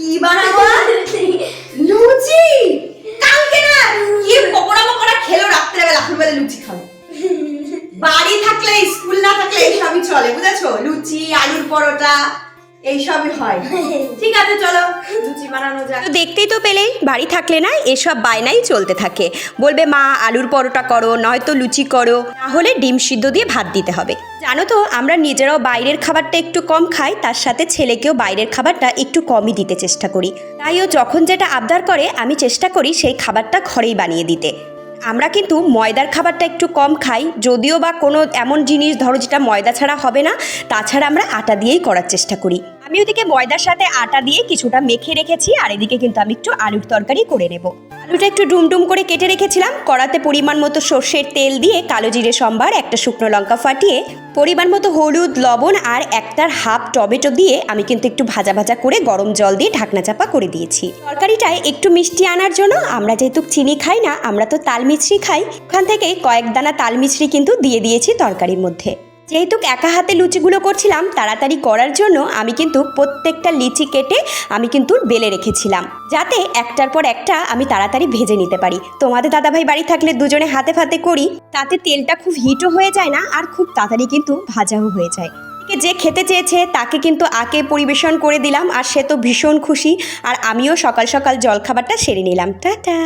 কি বানাবো? লুচি। কালকে না কি পকোড়া মকোড়া খেলো রাত্রেবেলা, দুপুরবেলা লুচি খাবো। বাড়ি থাকলে স্কুল না থাকলে এইসবই চলে, বুঝেছো? লুচি, আলুর পরোটা এইসবই হয়। ঠিক আছে চলো লুচি বানানো যাক। তো দেখতেই তো পেলেই, বাড়ি থাকলে না এসব বায়নাই চলতে থাকে। বলবে মা আলুর পরোটা করো, নয়তো লুচি করো, তাহলে ডিম সিদ্ধ দিয়ে ভাত দিতে হবে। জানো তো আমরা নিজেরাও বাইরের খাবারটা একটু কম খাই, তার সাথে ছেলেকেও বাইরের খাবারটা একটু কমই দিতে চেষ্টা করি। তাই ও যখন যেটা আবদার করে আমি চেষ্টা করি সেই খাবারটা ঘরেই বানিয়ে দিতে। আমরা কিন্তু ময়দার খাবারটা একটু কম খাই, যদিও বা কোনো এমন জিনিস ধরো যেটা ময়দা ছাড়া হবে না, তাছাড়া আমরা আটা দিয়েই করার চেষ্টা করি। আমি ওদিকে ময়দার সাথে আটা দিয়ে কিছুটা মেখে রেখেছি, আর এদিকে কিন্তু আমি একটু আলুর তরকারি করে নেব। আলুটা একটু ডুমডুম করে কেটে রেখেছিলাম, কড়াতে পরিমাণ মতো সর্ষের তেল দিয়ে কালো জিরে সম্বার, একটা শুকনো লঙ্কা ফাটিয়ে, পরিমাণ মতো হলুদ, লবণ আর একটার হাফ টমেটো দিয়ে আমি কিন্তু একটু ভাজা ভাজা করে গরম জল দিয়ে ঢাকনা চাপা করে দিয়েছি। তরকারিটায় একটু মিষ্টি আনার জন্য, আমরা যেহেতু চিনি খাই না, আমরা তো তাল মিছরি খাই, ওখান থেকে কয়েক দানা তাল মিছরি কিন্তু দিয়ে দিয়েছি তরকারির মধ্যে। যেহেতু একা হাতে লুচিগুলো করছিলাম, তাড়াতাড়ি করার জন্য আমি কিন্তু প্রত্যেকটা লিচি কেটে আমি কিন্তু বেলে রেখেছিলাম, যাতে একটার পর একটা আমি তাড়াতাড়ি ভেজে নিতে পারি। তোমাদের দাদাভাই বাড়ি থাকলে দুজনে হাতে ফাতে করি, তাতে তেলটা খুব হিটও হয়ে যায় না, আর খুব তাড়াতাড়ি কিন্তু ভাজাও হয়ে যায়। যে খেতে চেয়েছে তাকে কিন্তু আগে পরিবেশন করে দিলাম, আর সে তো ভীষণ খুশি। আর আমিও সকাল সকাল জলখাবারটা সেরে নিলাম। টাটা।